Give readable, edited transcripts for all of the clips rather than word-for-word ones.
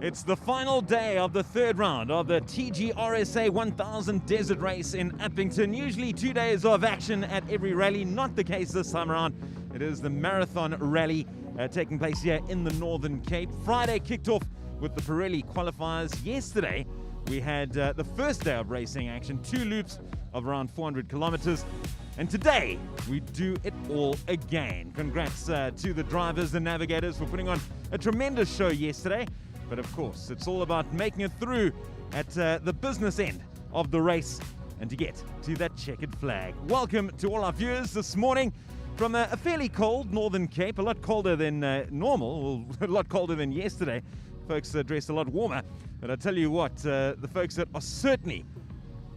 It's the final day of the third round of the TGRSA 1000 Desert Race in Upington. Usually 2 days of action at every rally, not the case this time around. It is the marathon rally taking place here in the Northern Cape. Friday kicked off with the Pirelli qualifiers. Yesterday we had the first day of racing action, 2 loops of around 400 kilometers. And today we do it all again. Congrats to the drivers and navigators for putting on a tremendous show yesterday. But of course, it's all about making it through at the business end of the race and to get to that checkered flag. Welcome to all our viewers this morning from a fairly cold Northern Cape, a lot colder than normal, a lot colder than yesterday. Folks are dressed a lot warmer. But I tell you what, the folks that are certainly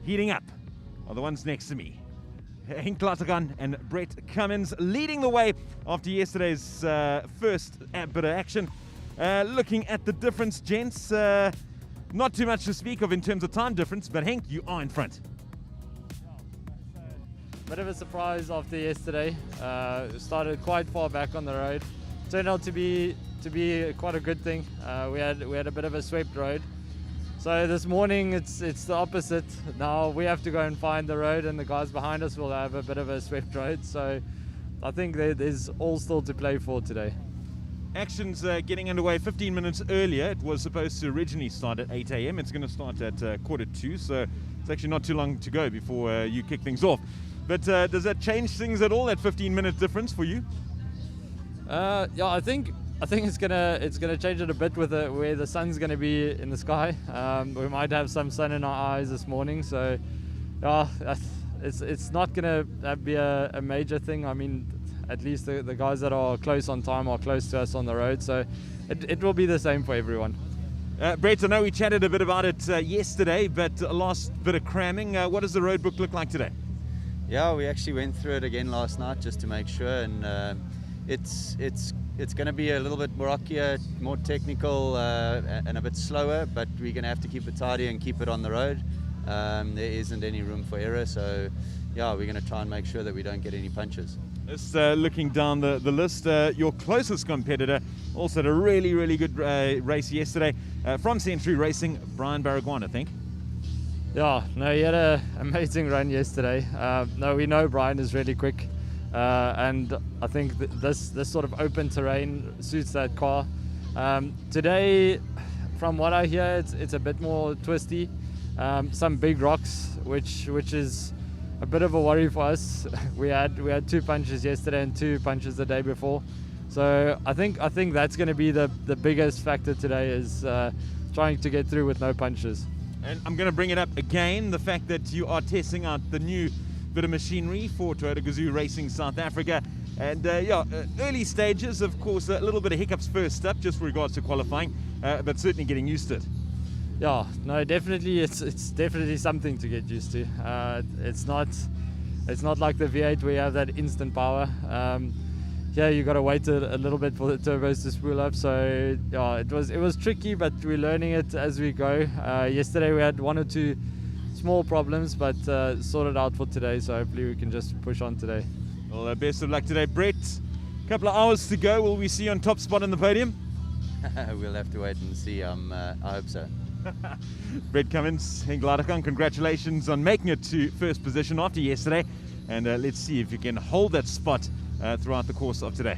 heating up are the ones next to me. Henk Lattergan and Brett Cummins leading the way after yesterday's first bit of action. Looking at the difference, gents, not too much to speak of in terms of time difference, but Henk, you are in front. Bit of a surprise after yesterday. Started quite far back on the road. Turned out to be quite a good thing. We had a bit of a swept road. So this morning it's the opposite. Now we have to go and find the road, and the guys behind us will have a bit of a swept road. So I think there's all still to play for today. Action's getting underway 15 minutes earlier. It was supposed to originally start at 8 a.m. It's going to start at 1:45, so it's actually not too long to go before you kick things off. But does that change things at all, that 15-minute difference for you? Yeah, I think it's gonna change it a bit with where the sun's gonna be in the sky. We might have some sun in our eyes this morning, so yeah, it's not gonna be a major thing. I mean, at least the guys that are close on time are close to us on the road, so it will be the same for everyone. Brett, I know we chatted a bit about it yesterday, but last bit of cramming, what does the road book look like today? Yeah, we actually went through it again last night just to make sure, and it's going to be a little bit rockier, more technical, and a bit slower, but we're going to have to keep it tidy and keep it on the road. There isn't any room for error, so yeah, we're going to try and make sure that we don't get any punches. Just looking down the list, your closest competitor also had a really good race yesterday from Century Racing, Brian Baragwan, I think. Yeah, no, he had an amazing run yesterday. No, we know Brian is really quick, and I think this sort of open terrain suits that car. Today, from what I hear, it's a bit more twisty. Some big rocks, which is a bit of a worry for us. We had 2 punches yesterday and 2 punches the day before, so I think that's going to be the biggest factor today, is trying to get through with no punches. And I'm going to bring it up again, the fact that you are testing out the new bit of machinery for Toyota Gazoo Racing South Africa, and early stages, of course, a little bit of hiccups first up just with regards to qualifying, but certainly getting used to it. Yeah, no, definitely, it's definitely something to get used to. It's not like the V8 where you have that instant power. Yeah, you got to wait a little bit for the turbos to spool up. So yeah, it was tricky, but we're learning it as we go. Yesterday we had 1 or 2 small problems, but sorted out for today. So hopefully we can just push on today. Well, best of luck today, Brett. A couple of hours to go. Will we see you on top spot on the podium? We'll have to wait and see. I hope so. Brett Cummins, Henk Lattergan, congratulations on making it to first position after yesterday, and let's see if you can hold that spot throughout the course of today.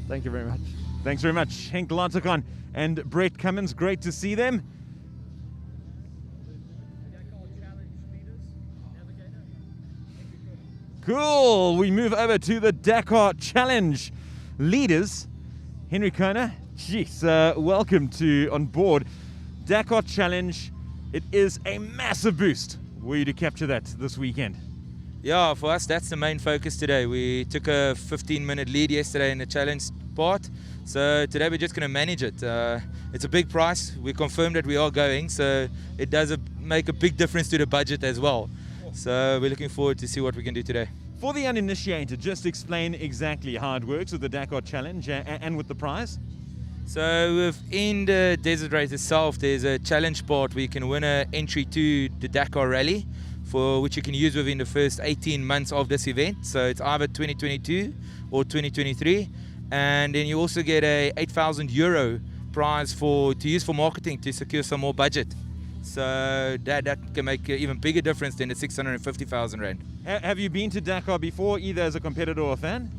Thank you very much. Thanks very much, Henk Lattergan and Brett Cummins. Great to see them. Cool. We move over to the Dakar Challenge leaders. Henry Kona, geez, welcome to on board. Dakar Challenge, it is a massive boost for you to capture that this weekend. Yeah, for us that's the main focus today. We took a 15-minute lead yesterday in the challenge part, so today we're just going to manage it. It's a big price. We confirmed that we are going, so it does make a big difference to the budget as well. So we're looking forward to see what we can do today. For the uninitiated, just explain exactly how it works with the Dakar Challenge and with the prize. So within the desert race itself, there's a challenge part where you can win an entry to the Dakar Rally, for which you can use within the first 18 months of this event. So it's either 2022 or 2023. And then you also get a €8,000 prize to use for marketing to secure some more budget. So that can make an even bigger difference than the 650,000 rand. Have you been to Dakar before, either as a competitor or a fan?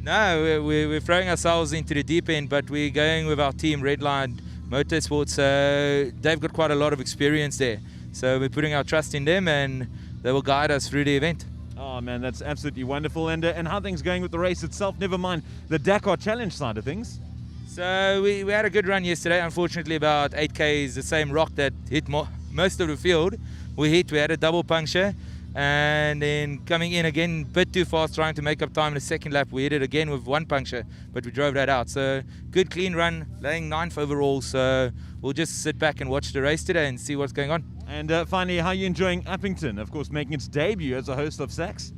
No, we're throwing ourselves into the deep end, but we're going with our team, Redline Motorsports. So they've got quite a lot of experience there. So we're putting our trust in them, and they will guide us through the event. Oh man, that's absolutely wonderful. And how are things going with the race itself? Never mind the Dakar Challenge side of things. So we had a good run yesterday. Unfortunately, about 8K is the same rock that hit most of the field. We had a double puncture, and then coming in again a bit too fast, trying to make up time in the second lap. We hit it again with one puncture, but we drove that out. So good clean run, laying 9th overall. So we'll just sit back and watch the race today and see what's going on. And finally, how are you enjoying Upington? Of course, making its debut as a host of SACS.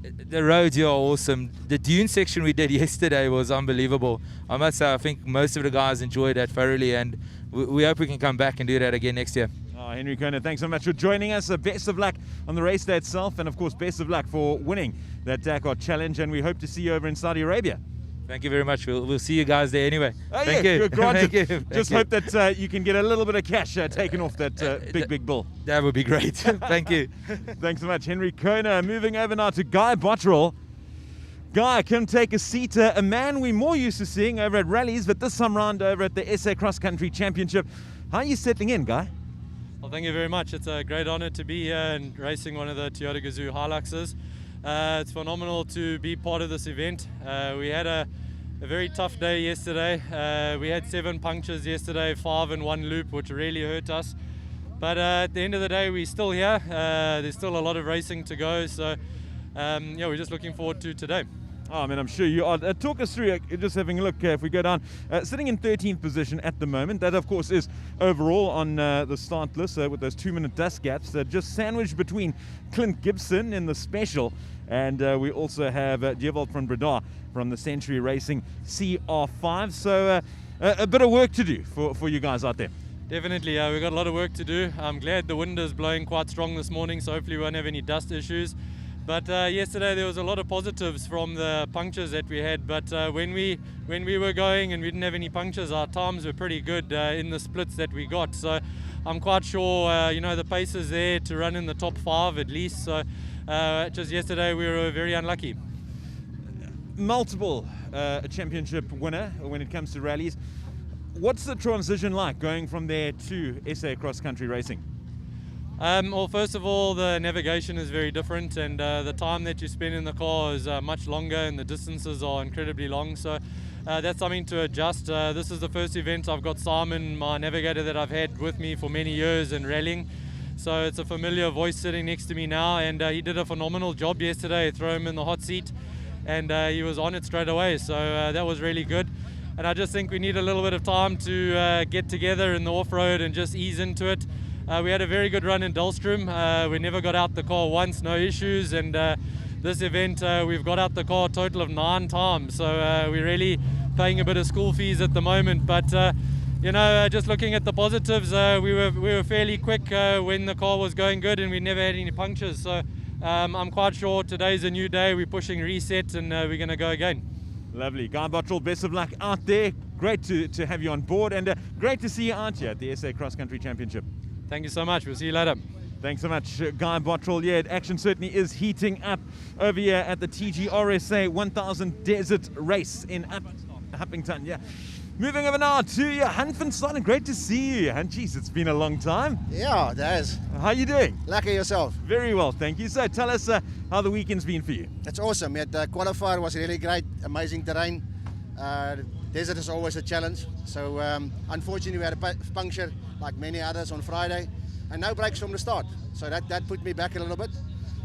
The roads here are awesome. The dune section we did yesterday was unbelievable. I must say, I think most of the guys enjoyed that thoroughly, and we hope we can come back and do that again next year. Oh, Henry Kona, thanks so much for joining us. Best of luck on the race day itself, and of course, best of luck for winning that Dakar Challenge, and we hope to see you over in Saudi Arabia. Thank you very much. We'll see you guys there anyway. Oh, Thank yeah, you. granted. Thank you. Just hope that you can get a little bit of cash taken off that big bill. That would be great. Thank you. Thanks so much, Henry Kona. Moving over now to Guy Bottrell. Guy, come take a seat. A man we're more used to seeing over at rallies, but this time round over at the SA Cross Country Championship. How are you settling in, Guy? Well, thank you very much. It's a great honor to be here and racing one of the Toyota Gazoo Hiluxes. It's phenomenal to be part of this event. We had a very tough day yesterday. We had 7 punctures yesterday, 5 in one loop, which really hurt us. But at the end of the day, we're still here. There's still a lot of racing to go. So yeah, we're just looking forward to today. Oh, man, I'm sure you are. Talk us through, just having a look, if we go down, sitting in 13th position at the moment. That, of course, is overall on the start list with those 2-minute dust gaps, just sandwiched between Clint Gibson in the special, and we also have Djewald van Breda from the Century Racing CR5. So a bit of work to do for you guys out there. Definitely, we've got a lot of work to do. I'm glad the wind is blowing quite strong this morning, so hopefully we won't have any dust issues. But yesterday there was a lot of positives from the punctures that we had. But when we were going and we didn't have any punctures, our times were pretty good in the splits that we got. So I'm quite sure the pace is there to run in the top 5 at least. So just yesterday we were very unlucky. Multiple championship winner when it comes to rallies. What's the transition like going from there to SA Cross Country Racing? Well, first of all, the navigation is very different, and the time that you spend in the car is much longer, and the distances are incredibly long. So that's something to adjust. This is the first event I've got Simon, my navigator that I've had with me for many years in rallying. So it's a familiar voice sitting next to me now, and he did a phenomenal job yesterday. Throw him in the hot seat, and he was on it straight away. So that was really good. And I just think we need a little bit of time to get together in the off-road and just ease into it. We had a very good run in Dahlstrom. We never got out the car once, no issues. And this event, we've got out the car a total of 9 times. So we're really paying a bit of school fees at the moment. But just looking at the positives, we were fairly quick when the car was going good, and we never had any punctures. So I'm quite sure today's a new day. We're pushing reset, and we're going to go again. Lovely. Guy Bottrell, best of luck out there. Great to have you on board, and great to see you out here at the SA Cross Country Championship. Thank you so much. We'll see you later. Thanks so much, Guy Bottrell. Yeah, action certainly is heating up over here at the TGRSA 1000 Desert Race in Upington. Yeah. Moving over now to Hunt van Staden. Great to see you, Hunt. Jeez, it's been a long time. Yeah, it has. How you doing? Lucky yourself. Very well, thank you. So tell us how the weekend's been for you. It's awesome. The qualifier was really great, amazing terrain. Desert is always a challenge. So unfortunately we had a puncture like many others on Friday, and no brakes from the start. So that put me back a little bit.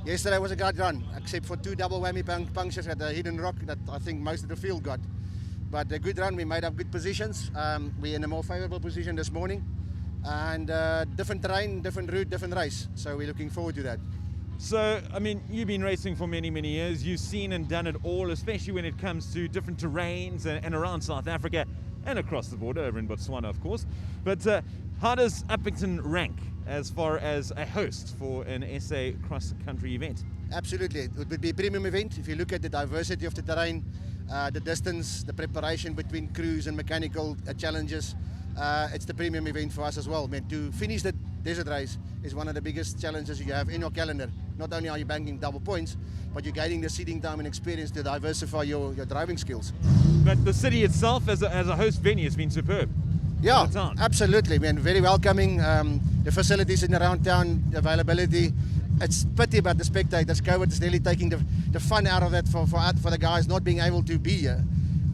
Yesterday was a great run, except for 2 double whammy punctures at the hidden rock that I think most of the field got. But a good run, we made up good positions. We're in a more favourable position this morning, and different terrain, different route, different race. So we're looking forward to that. So, I mean, you've been racing for many, many years. You've seen and done it all, especially when it comes to different terrains and around South Africa and across the border over in Botswana, of course. But how does Upington rank as far as a host for an SA cross-country event? Absolutely. It would be a premium event if you look at the diversity of the terrain, the distance, the preparation between crews and mechanical challenges. it's the premium event for us as well. Man, to finish the desert race is one of the biggest challenges you have in your calendar. Not only are you banking double points, but you're gaining the seating time and experience to diversify your driving skills. But the city itself as a host venue has been superb. Yeah, absolutely, man. Very welcoming. The facilities in around town, the availability. It's pity about the spectators. COVID is really taking the fun out of it for the guys not being able to be here.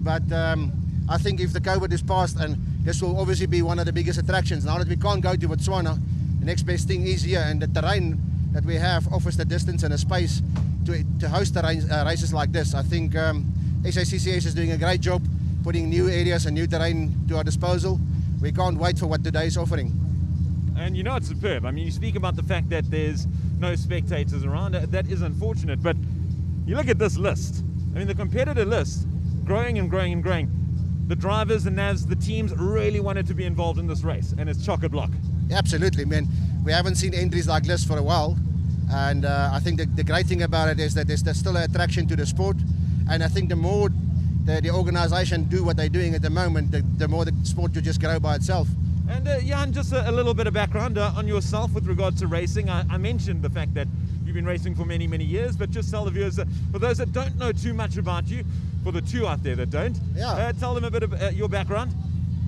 But I think if the COVID is passed, and this will obviously be one of the biggest attractions. Now that we can't go to Botswana, the next best thing is here, and the terrain that we have offers the distance and a space to host races like this. I think SACCS is doing a great job putting new areas and new terrain to our disposal. We can't wait for what today is offering. And you know it's superb. I mean, you speak about the fact that there's no spectators around. That is unfortunate, but you look at this list. I mean, the competitor list, growing and growing and growing. The drivers and navs, the teams really wanted to be involved in this race, and it's chock-a-block. Absolutely, man. We haven't seen entries like this for a while, and I think the great thing about it is that there's still an attraction to the sport, and I think the more the organisation do what they're doing at the moment, the more the sport will just grow by itself. And Jan, just a little bit of background on yourself with regards to racing. I mentioned the fact that you've been racing for many, many years, but just tell the viewers, for those that don't know too much about you, for the two out there that don't, tell them a bit of your background.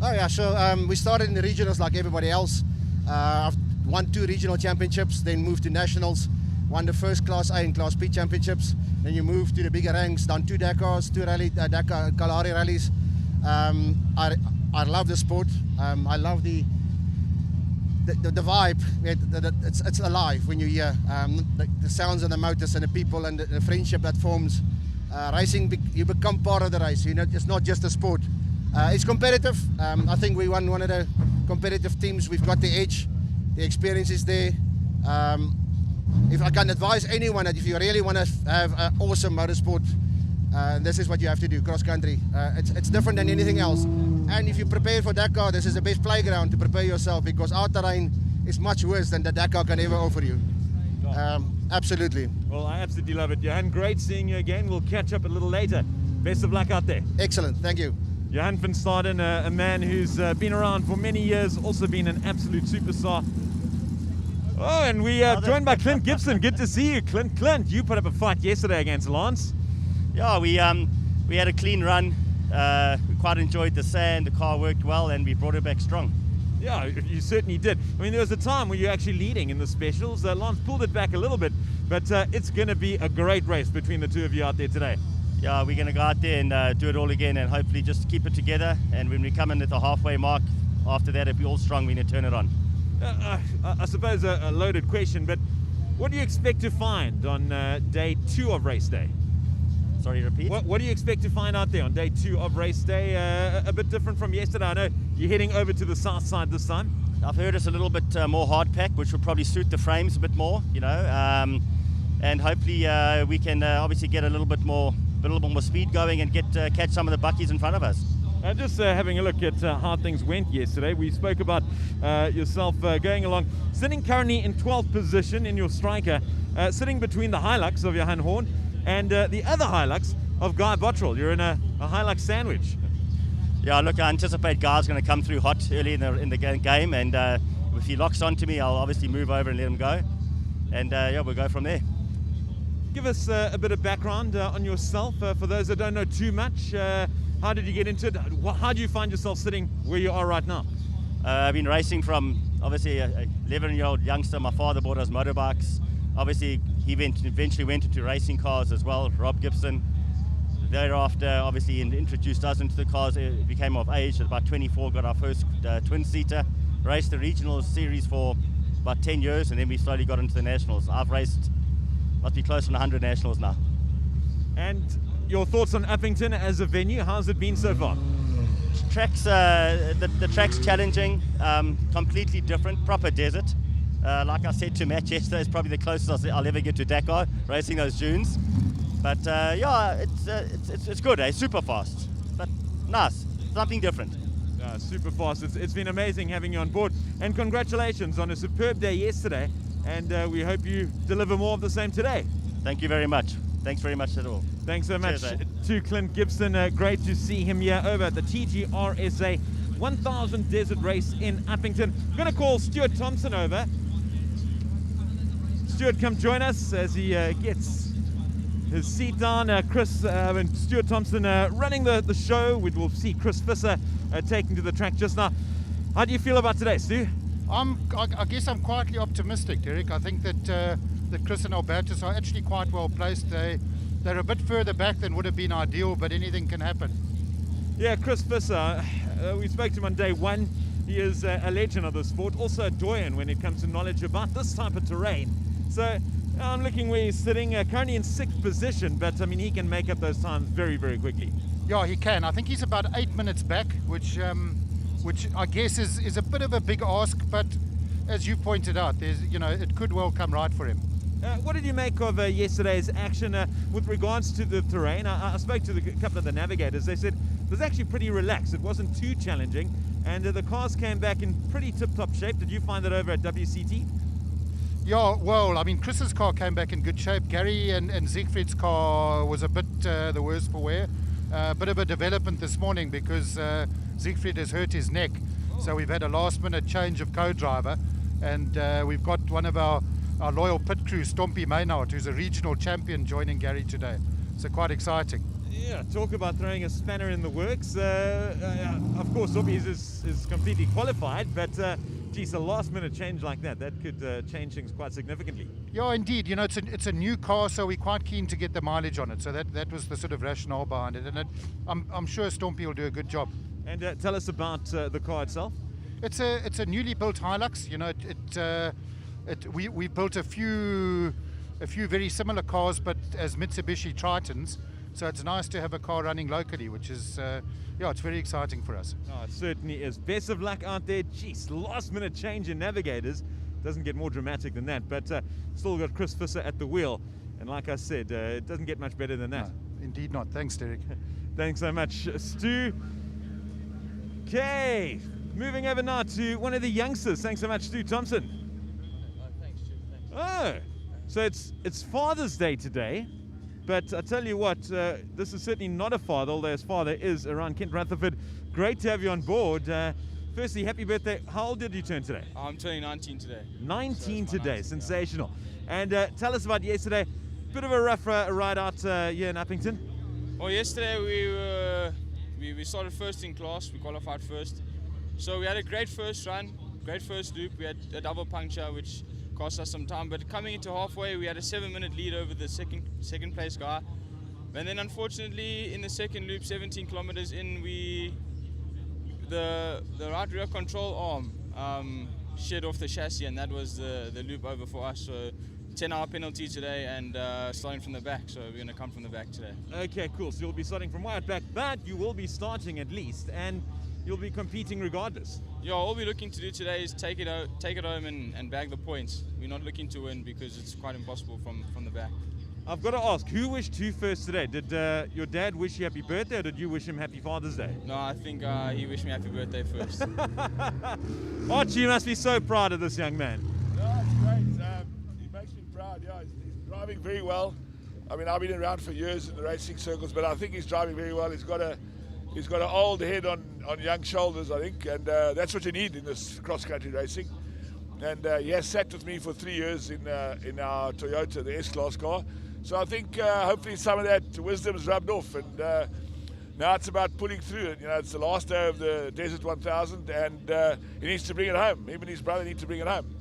Oh yeah, so we started in the regionals like everybody else. I've won 2 regional championships, then moved to nationals, won the first Class A and Class B championships. Then you move to the bigger ranks, done 2 Dakars, 2 Dakar Kalahari rallies. I love the sport. I love the vibe. It's alive when you hear the sounds of the motors and the people and the friendship that forms. Racing, you become part of the race. You know, it's not just a sport. It's competitive. I think we won one of the competitive teams. We've got the edge. The experience is there. If I can advise anyone that if you really want to have an awesome motorsport, this is what you have to do, cross country. It's different than anything else. And if you prepare for Dakar, this is the best playground to prepare yourself, because our terrain is much worse than the Dakar can ever offer you. Absolutely. Well, I absolutely love it, Johan. Great seeing you again. We'll catch up a little later. Best of luck out there. Excellent. Thank you. Johan van Staden, a man who's been around for many years, also been an absolute superstar. Oh, and we are joined by Clint Gibson. Good to see you, Clint. Clint, you put up a fight yesterday against Lance. Yeah, we had a clean run. We quite enjoyed the sand. The car worked well, and we brought it back strong. Yeah, you certainly did. I mean, there was a time where you were actually leading in the specials. Lance pulled it back a little bit, but it's going to be a great race between the two of you out there today. Yeah, we're going to go out there and do it all again, and hopefully just keep it together. And when we come in at the halfway mark, after that, if we're all strong, we're going to turn it on. I suppose a loaded question, but what do you expect to find on day 2 of race day? Sorry, repeat? What do you expect to find out there on day 2 of race day? A bit different from yesterday. I know you're heading over to the south side this time. I've heard it's a little bit more hard pack, which will probably suit the frames a bit more, you know. And hopefully we can obviously get a little bit more speed going and catch some of the buckies in front of us. Just having a look at how things went yesterday. We spoke about yourself going along, sitting currently in 12th position in your striker, sitting between the Hilux of Johan Horn and the other Hilux of Guy Bottrell. You're in a Hilux sandwich. Yeah, look, I anticipate Guy's going to come through hot early in the game, and if he locks onto me, I'll obviously move over and let him go, and yeah, we'll go from there. Give us a bit of background on yourself for those that don't know too much. How did you get into it? How do you find yourself sitting where you are right now? I've been racing from obviously a 11-year-old youngster. My father bought us motorbikes. Obviously, he eventually went into racing cars as well, Rob Gibson. Thereafter, obviously, introduced us into the cars. It became of age. At about 24, got our first twin-seater. Raced the regional series for about 10 years, and then we slowly got into the nationals. I've raced, must be close to 100 nationals now. And your thoughts on Upington as a venue? How's it been so far? The track's challenging, completely different, proper desert. Like I said to Matt yesterday, it's probably the closest I'll ever get to Dakar, racing those dunes. But yeah, it's good, super fast, but nice, something different. Super fast. It's been amazing having you on board, and congratulations on a superb day yesterday, and we hope you deliver more of the same today. Thank you very much. Thanks very much at all. Thanks so much to Clint Gibson. Great to see him here over at the TGRSA 1000 desert race in Upington. I'm going to call Stuart Thompson over. Stuart, come join us as he gets his seat down. Chris and Stuart Thompson running the show. We will see Chris Visser taking to the track just now. How do you feel about today, Stu? I guess I'm quietly optimistic, Derek. I think that Chris and Albertus are actually quite well placed. They're a bit further back than would have been ideal, but anything can happen. Yeah, Chris Visser, we spoke to him on day one. He is a legend of the sport, also a doyen when it comes to knowledge about this type of terrain. So I'm looking where he's sitting, currently in 6th position, but I mean, he can make up those times very, very quickly. Yeah, he can. I think he's about 8 minutes back, which I guess is a bit of a big ask, but as you pointed out, it could well come right for him. What did you make of yesterday's action with regards to the terrain? I spoke to a couple of the navigators. They said it was actually pretty relaxed. It wasn't too challenging, and the cars came back in pretty tip-top shape. Did you find that over at WCT? Yeah, well, I mean, Chris's car came back in good shape. Gary and Siegfried's car was a bit the worse for wear. Bit of a development this morning because Siegfried has hurt his neck. So we've had a last-minute change of co-driver, and we've got one of our loyal pit crew, Stompie Maynard, who's a regional champion, joining Gary today. So quite exciting. Yeah, talk about throwing a spanner in the works. Of course, Stompie is completely qualified, but geez, a last-minute change like that could change things quite significantly. Yeah, indeed. It's a new car, so we're quite keen to get the mileage on it. So that was the sort of rationale behind it, and I'm sure Stompie will do a good job. And tell us about the car itself. It's a newly built Hilux. We built a few very similar cars, but as Mitsubishi Tritons. So it's nice to have a car running locally, which is it's very exciting for us. Oh, it certainly is. Best of luck out there. Jeez, last minute change in navigators. Doesn't get more dramatic than that, but still got Chris Visser at the wheel. And like I said, it doesn't get much better than that. No, indeed not. Thanks, Derek. Thanks so much, Stu. Okay, moving over now to one of the youngsters. Thanks so much, Stu Thompson. Thanks, Stu. Thanks. Oh, so it's Father's Day today. But I tell you what, this is certainly not a father, although his father is around Kent Rutherford. Great to have you on board. Firstly, happy birthday. How old did you turn today? I'm turning 19 today. 19 so today, 19, sensational. Yeah. And tell us about yesterday. Bit of a rough ride out here in Upington. Well, yesterday we started first in class. We qualified first. So we had a great first run, great first loop. We had a double puncture, which cost us some time, but coming into halfway we had a 7-minute lead over the second place guy, and then unfortunately in the second loop, 17 kilometers in, the right rear control arm shed off the chassis, and that was the loop over for us. So 10-hour penalty today, and starting from the back, so we're going to come from the back today. Okay, cool. So you'll be starting from wide back, but you will be starting at least, and you'll be competing regardless. Yeah, all we're looking to do today is take it home and bag the points. We're not looking to win because it's quite impossible from the back. I've got to ask, who wished who first today? Did your dad wish you happy birthday, or did you wish him happy Father's Day? No, I think he wished me happy birthday first. Archie, you must be so proud of this young man. Yeah, it's great. He makes me proud. Yeah, he's driving very well. I mean, I've been around for years in the racing circles, but I think he's driving very well. He's got an old head on young shoulders, I think, and that's what you need in this cross-country racing. And he has sat with me for 3 years in our Toyota, the S-Class car. So I think hopefully some of that wisdom has rubbed off, and now it's about pulling through it. It's the last day of the Desert 1000, and he needs to bring it home. Him and his brother need to bring it home.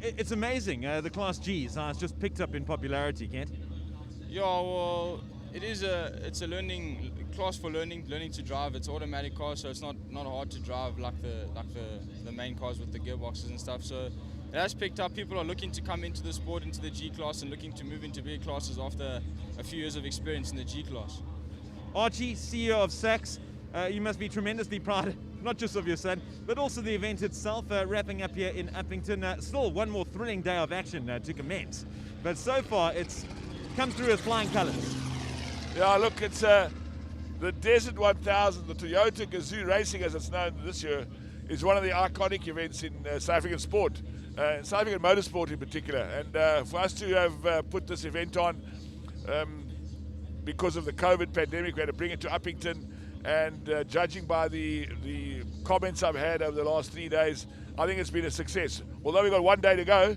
It's amazing, the Class Gs. It's just picked up in popularity, Kent. Yeah, well, it's a learning class for learning to drive. It's an automatic car, so it's not hard to drive like the main cars with the gearboxes and stuff. So it has picked up. People are looking to come into the sport, into the G class, and looking to move into big classes after a few years of experience in the G class. Archie, CEO of Sachs, you must be tremendously proud, not just of your son, but also the event itself, wrapping up here in Upington. Still one more thrilling day of action to commence, but so far it's come through with flying colours. Yeah, look, it's the Desert 1000, the Toyota Gazoo Racing, as it's known this year, is one of the iconic events in South African sport, South African motorsport in particular. And for us to have put this event on because of the COVID pandemic, we had to bring it to Upington. and judging by the comments I've had over the last 3 days, I think it's been a success. Although we've got 1 day to go,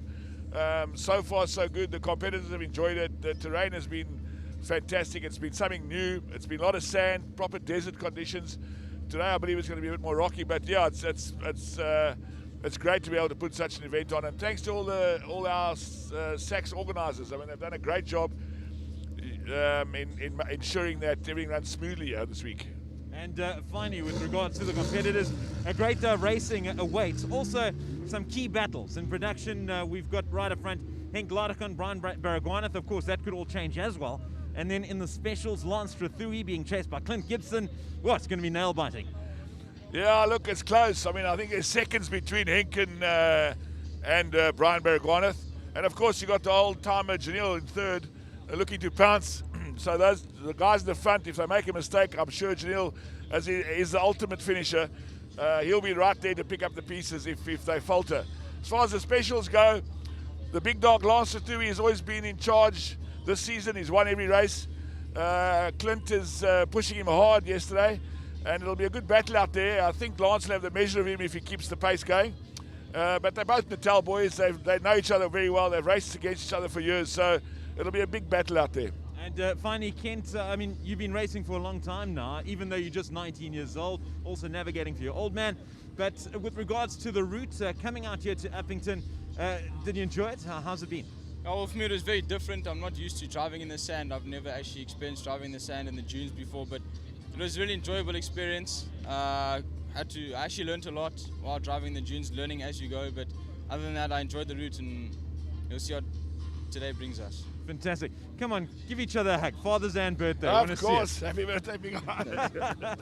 so far so good. The competitors have enjoyed it. The terrain has been fantastic. It's been something new. It's been a lot of sand, proper desert conditions. Today I believe it's going to be a bit more rocky, but yeah, it's great to be able to put such an event on. And thanks to all our SACS organisers. I mean, they've done a great job in ensuring that everything runs smoothly this week. And finally, with regards to the competitors, a great racing awaits. Also, some key battles in production. We've got right up front Henk Ladekon, Brian Baragwanath. Of course, that could all change as well. And then in the specials, Lance Strathui being chased by Clint Gibson. Well, it's going to be nail-biting. Yeah, look, it's close. I mean, I think there's seconds between Henk and Brian Baragwanath. And, of course, you got the old-timer Janelle in third, looking to pounce. So the guys in the front, if they make a mistake, I'm sure Janelle, as he is the ultimate finisher, he'll be right there to pick up the pieces if they falter. As far as the specials go, the big dog Lance Strathui has always been in charge this season. He's won every race. Clint is pushing him hard yesterday, and it'll be a good battle out there. I think Lance will have the measure of him if he keeps the pace going. But they're both Natal boys. They know each other very well. They've raced against each other for years, so it'll be a big battle out there. And finally, Kent, I mean, you've been racing for a long time now, even though you're just 19 years old, also navigating for your old man. But with regards to the route coming out here to Upington, did you enjoy it? How's it been? Oh, well, for me it was very different. I'm not used to driving in the sand. I've never actually experienced driving in the sand in the dunes before, but it was a really enjoyable experience. I actually learned a lot while driving the dunes, learning as you go, but other than that, I enjoyed the route, and you'll see what today brings us. Fantastic. Come on, give each other a hug. Father's Day and birthday. Of course. Happy birthday, big guy.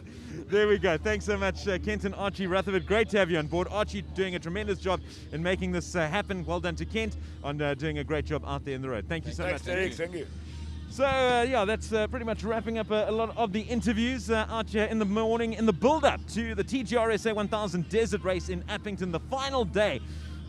There we go. Thanks so much, Kent and Archie Rutherford. Great to have you on board. Archie doing a tremendous job in making this happen. Well done to Kent on doing a great job out there in the road. Thank you so much. Thanks, Thank you. So, yeah, that's pretty much wrapping up a lot of the interviews out here in the morning in the build-up to the TGRSA 1000 Desert Race in Upington, the final day.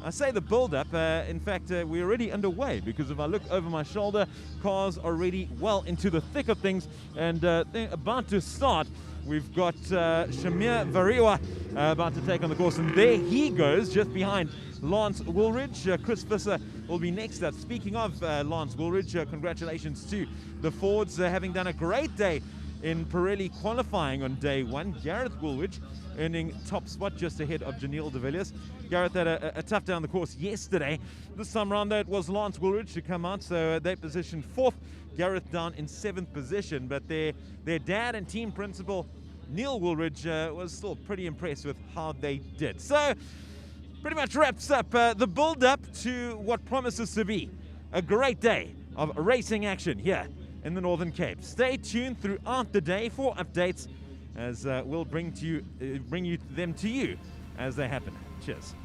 I say the build-up, in fact, we're already underway, because if I look over my shoulder, cars are already well into the thick of things, and they're about to start. We've got Shamir Variwa about to take on the course, and there he goes, just behind Lance Woolridge. Chris Visser will be next up. Speaking of Lance Woolridge, congratulations to the Fords, having done a great day in Pirelli qualifying on day one. Gareth Woolridge earning top spot just ahead of Janelle de Villiers. Gareth had a tough day on the course yesterday. This time around, though, it was Lance Woolridge to come out, so they positioned fourth. Gareth down in 7th position, but their dad and team principal, Neil Woolridge, was still pretty impressed with how they did. So, pretty much wraps up the build-up to what promises to be a great day of racing action here in the Northern Cape. Stay tuned throughout the day for updates, as we'll bring them to you as they happen. Cheers.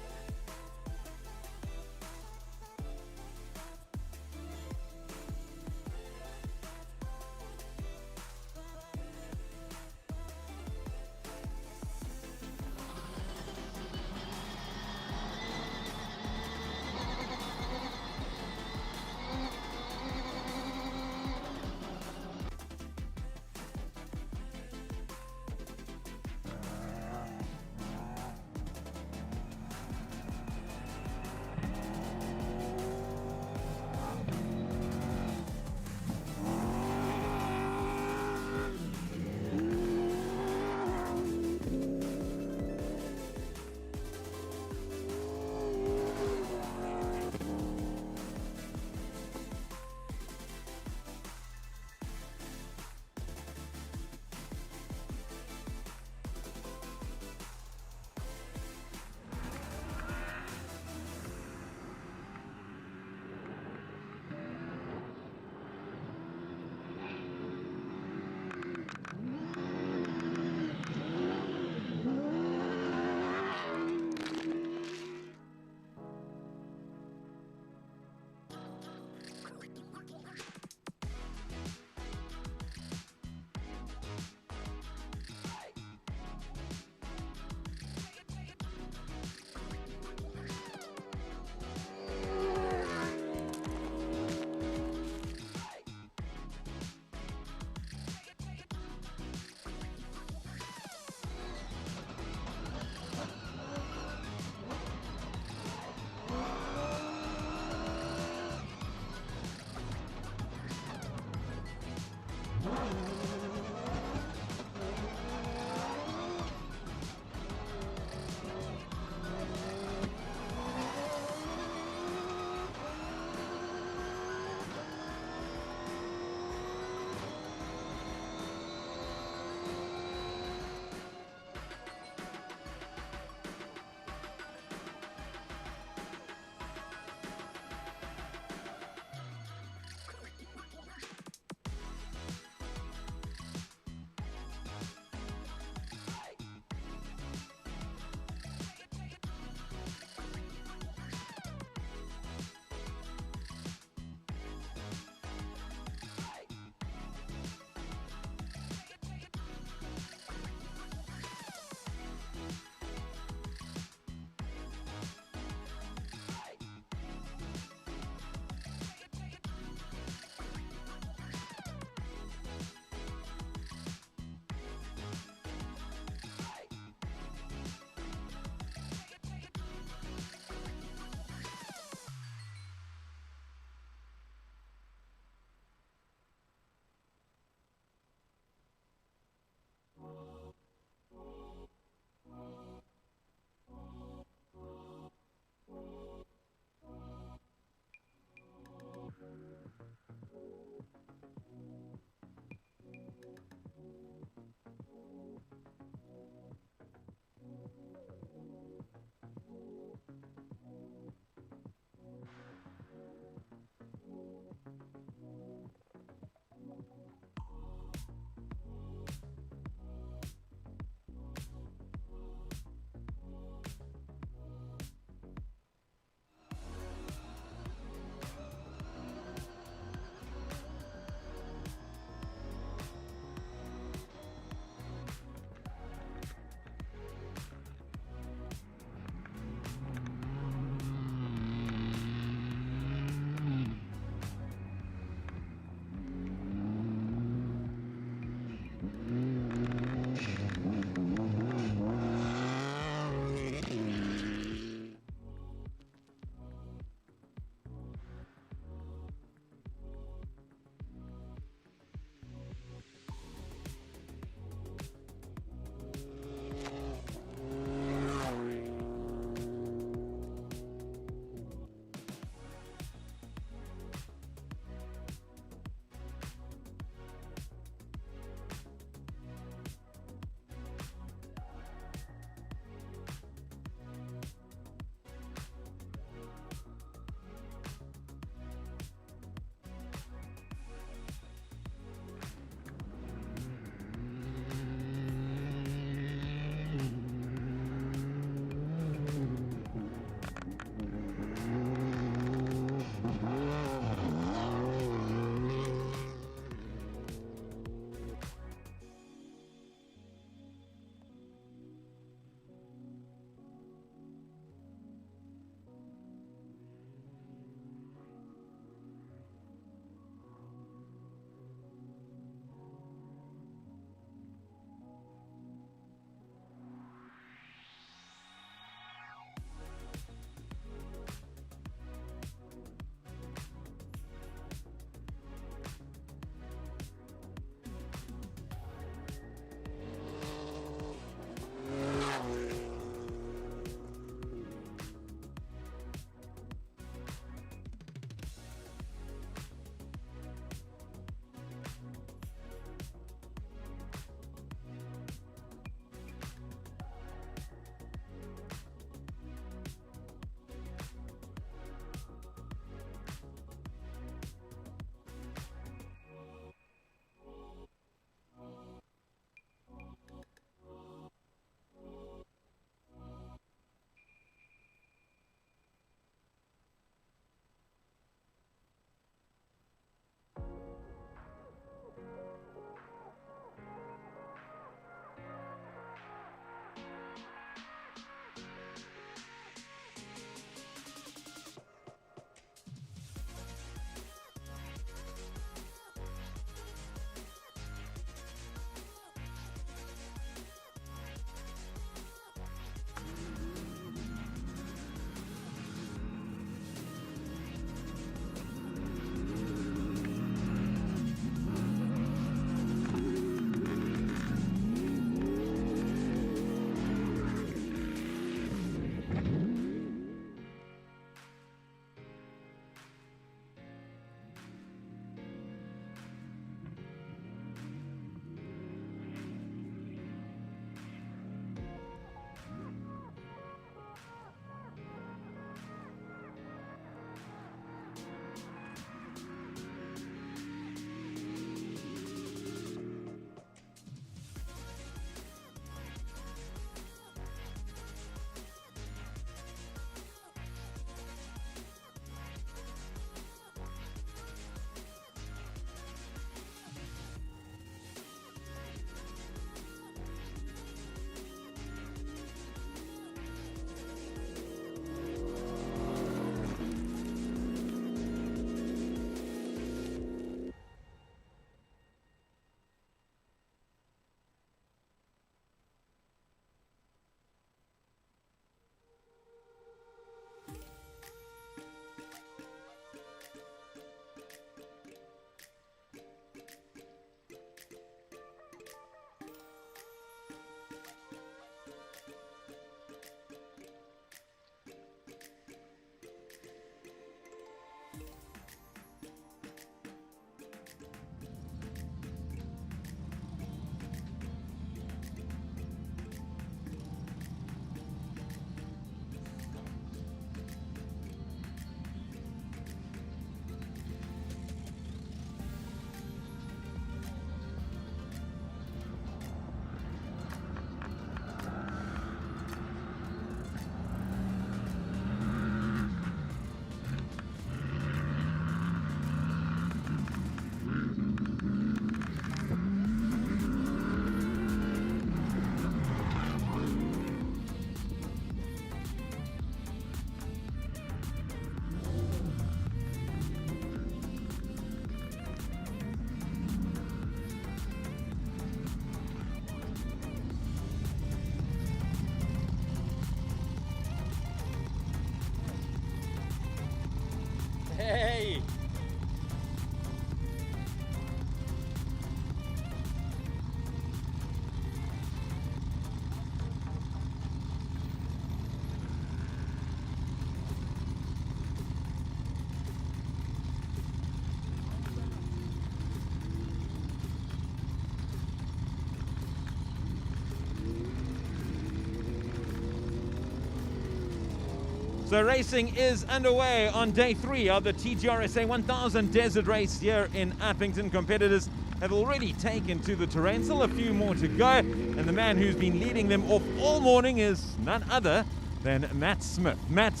So racing is underway on day 3 of the TGRSA 1000 Desert Race here in Upington. Competitors have already taken to the terrain, still a few more to go, and the man who's been leading them off all morning is none other than Matt Smith. Matt,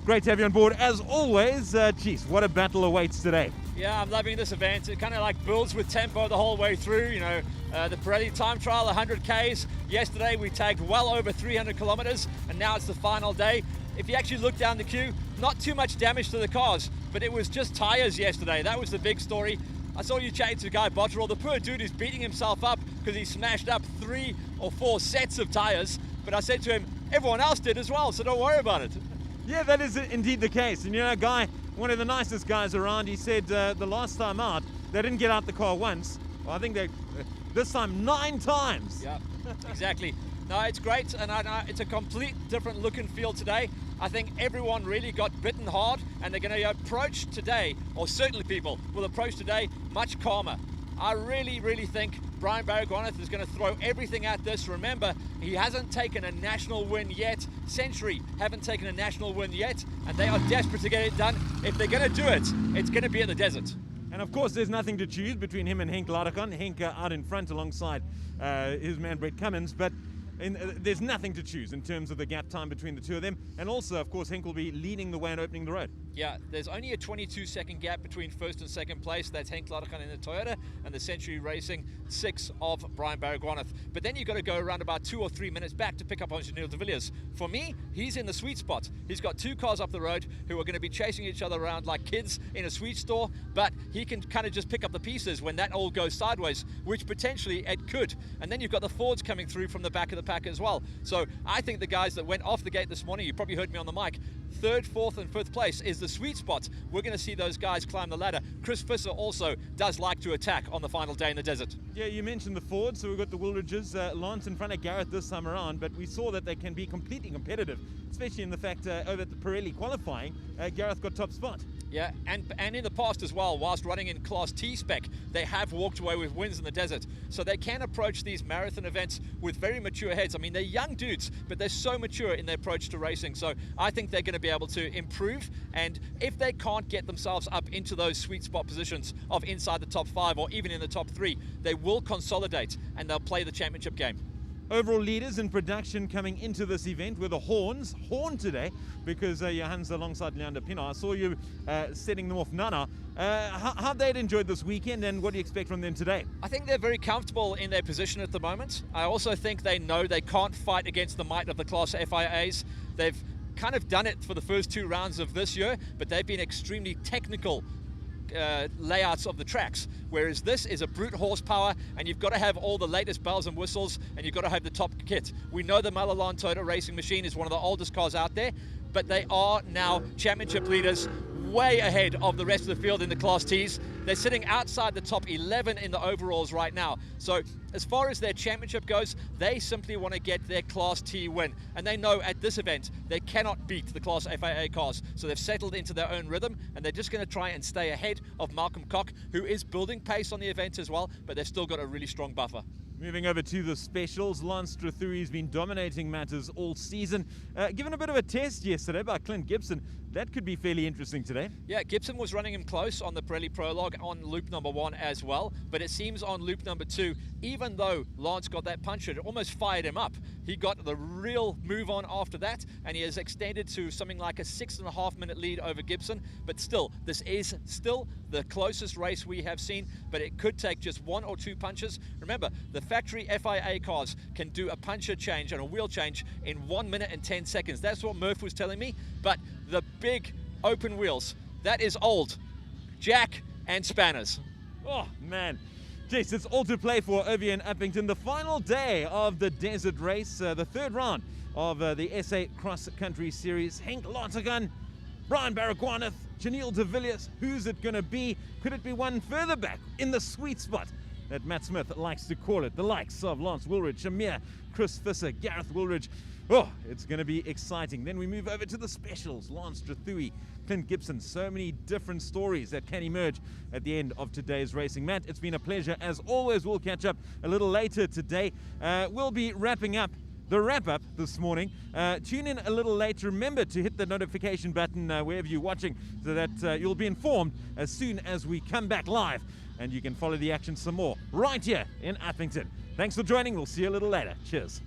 great to have you on board as always. Geez, what a battle awaits today. Yeah, I'm loving this event. It kind of like builds with tempo the whole way through. You know, the Pirelli time trial, 100 Ks. Yesterday we tagged well over 300 kilometers, and now it's the final day. If you actually look down the queue, not too much damage to the cars, but it was just tires yesterday. That was the big story. I saw you chatting to Guy Botterill. The poor dude is beating himself up because he smashed up 3 or 4 sets of tires. But I said to him, everyone else did as well, so don't worry about it. Yeah, that is indeed the case. And you know, Guy, one of the nicest guys around, he said the last time out, they didn't get out the car once. Well, I think they, this time 9 times. Yeah, exactly. No, it's great, and it's a complete different look and feel today. I think everyone really got bitten hard, and they're going to approach today, or certainly people will approach today much calmer. I really, really think Brian Baragwanath is going to throw everything at this. Remember, he hasn't taken a national win yet. Century haven't taken a national win yet, and they are desperate to get it done. If they're going to do it, it's going to be in the desert. And of course, there's nothing to choose between him and Henk Ladekan. Henk out in front alongside his man Brett Cummins, but there's nothing to choose in terms of the gap time between the two of them. And also, of course, Henk will be leading the way and opening the road. Yeah, there's only a 22-second gap between first and second place. That's Henk Ladekan in the Toyota and the Century Racing 6 of Brian Baragwanath. But then you've got to go around about 2 or 3 minutes back to pick up on Janelle de Villiers. For me, he's in the sweet spot. He's got 2 cars up the road who are going to be chasing each other around like kids in a sweet store, but he can kind of just pick up the pieces when that all goes sideways, which potentially it could. And then you've got the Fords coming through from the back of the pack as well. So I think the guys that went off the gate this morning, you probably heard me on the mic, 3rd, 4th and 5th place is the sweet spot. We're going to see those guys climb the ladder. Chris Visser also does like to attack on the final day in the desert. Yeah, you mentioned the Fords, so we've got the Woolridges, Lance in front of Gareth this time around, but we saw that they can be completely competitive, especially in the fact over at the Pirelli qualifying, Gareth got top spot. Yeah, and in the past as well, whilst running in Class T spec, they have walked away with wins in the desert. So they can approach these marathon events with very mature heads. I mean, they're young dudes, but they're so mature in their approach to racing. So I think they're going to be able to improve. And if they can't get themselves up into those sweet spot positions of inside the top 5 or even in the top 3, they will consolidate and they'll play the championship game. Overall leaders in production coming into this event were the Horn today, because Johan's alongside Leander Pienaar. I saw you setting them off Nana. How they'd enjoyed this weekend, and what do you expect from them today? I think they're very comfortable in their position at the moment. I also think they know they can't fight against the might of the Class FIAs. They've kind of done it for the first 2 rounds of this year, but they've been extremely technical layouts of the tracks, whereas this is a brute horsepower, and you've got to have all the latest bells and whistles, and you've got to have the top kit. We know the Malalan Toyota racing machine is one of the oldest cars out there, but they are now championship leaders, way ahead of the rest of the field in the Class Ts. They're sitting outside the top 11 in the overalls right now. So as far as their championship goes, they simply want to get their Class T win. And they know at this event, they cannot beat the Class FIA cars. So they've settled into their own rhythm, and they're just going to try and stay ahead of Malcolm Koch, who is building pace on the event as well, but they've still got a really strong buffer. Moving over to the specials, Lance Strathui's been dominating matters all season. Given a bit of a test yesterday by Clint Gibson, that could be fairly interesting today. Yeah, Gibson was running him close on the Pirelli Prologue on loop number 1 as well, but it seems on loop number 2, even though Lance got that puncher, it almost fired him up. He got the real move on after that, and he has extended to something like a 6.5 minute lead over Gibson. But still, this is still the closest race we have seen, but it could take just 1 or 2 punches. Remember, the factory FIA cars can do a puncher change and a wheel change in 1 minute and 10 seconds. That's what Murph was telling me. But the big open wheels, that is old. Jack and spanners. Oh, man. Jeez, it's all to play for over in Upington. The final day of the desert race, the 3rd round of the SA Cross Country Series. Henk Ladekan, Brian Baragwanath, Janelle de Villiers. Who's it going to be? Could it be one further back in the sweet spot that Matt Smith likes to call it? The likes of Lance Woolridge, Shamir, Chris Visser, Gareth Woolridge. Oh, it's going to be exciting. Then we move over to the specials. Lance Strathui, Clint Gibson. So many different stories that can emerge at the end of today's racing. Matt, it's been a pleasure as always. We'll catch up a little later today. We'll be wrapping up the wrap-up this morning. Tune in a little late. Remember to hit the notification button wherever you're watching so that you'll be informed as soon as we come back live, and you can follow the action some more right here in Upington. Thanks for joining. We'll see you a little later. Cheers.